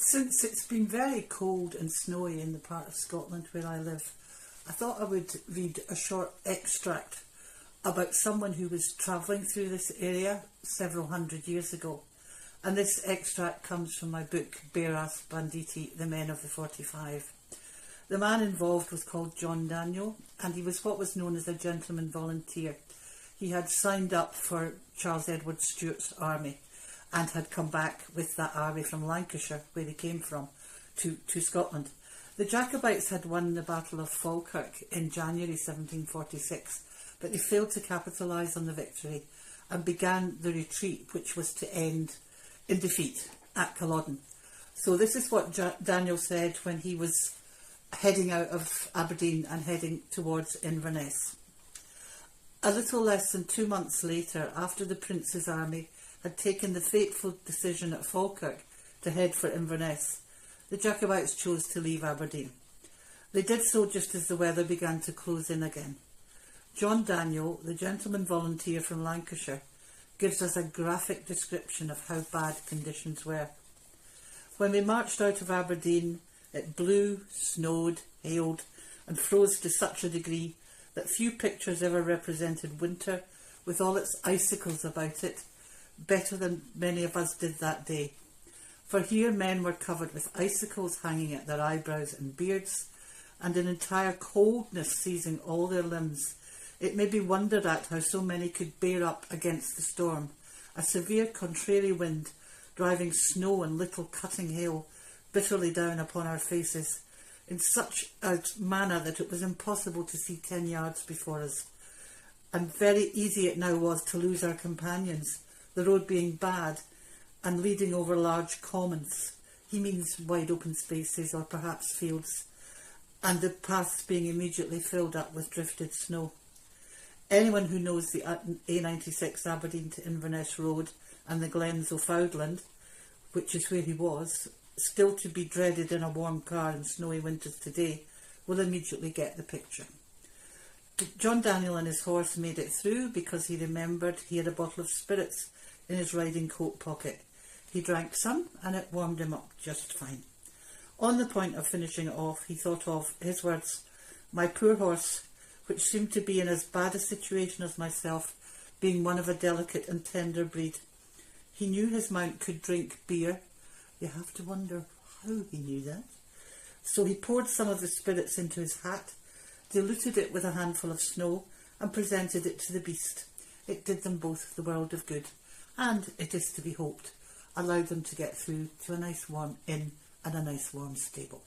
Since it's been very cold and snowy in the part of Scotland where I live, I thought I would read a short extract about someone who was travelling through this area several hundred years ago. And this extract comes from my book, Beras Banditi, The Men of the 45. The man involved was called John Daniel, and he was what was known as a gentleman volunteer. He had signed up for Charles Edward Stuart's army and had come back with that army from Lancashire, where he came from, to Scotland. The Jacobites had won the Battle of Falkirk in January 1746, but they failed to capitalise on the victory and began the retreat, which was to end in defeat at Culloden. So this is what Daniel said when he was heading out of Aberdeen and heading towards Inverness. A little less than 2 months later, after the Prince's army had taken the fateful decision at Falkirk to head for Inverness, the Jacobites chose to leave Aberdeen. They did so just as the weather began to close in again. John Daniel, the gentleman volunteer from Lancashire, gives us a graphic description of how bad conditions were. When we marched out of Aberdeen, it blew, snowed, hailed, and froze to such a degree that few pictures ever represented winter, with all its icicles about it, better than many of us did that day. For here men were covered with icicles hanging at their eyebrows and beards, and an entire coldness seizing all their limbs. It may be wondered at how so many could bear up against the storm, a severe contrary wind driving snow and little cutting hail bitterly down upon our faces, in such a manner that it was impossible to see 10 yards before us. And very easy it now was to lose our companions, the road being bad and leading over large commons. He means wide open spaces or perhaps fields, and the paths being immediately filled up with drifted snow. Anyone who knows the A96 Aberdeen to Inverness Road and the Glens O'Fowdland, which is where he was, still to be dreaded in a warm car in snowy winters today, will immediately get the picture. John Daniel and his horse made it through because he remembered he had a bottle of spirits in his riding coat pocket. He drank some and it warmed him up just fine. On the point of finishing it off, he thought of his words, "My poor horse, which seemed to be in as bad a situation as myself, being one of a delicate and tender breed." He knew his mount could drink beer. You have to wonder how he knew that. So he poured some of the spirits into his hat, diluted it with a handful of snow, and presented it to the beast. It did them both the world of good, and, it is to be hoped, allowed them to get through to a nice warm inn and a nice warm stable.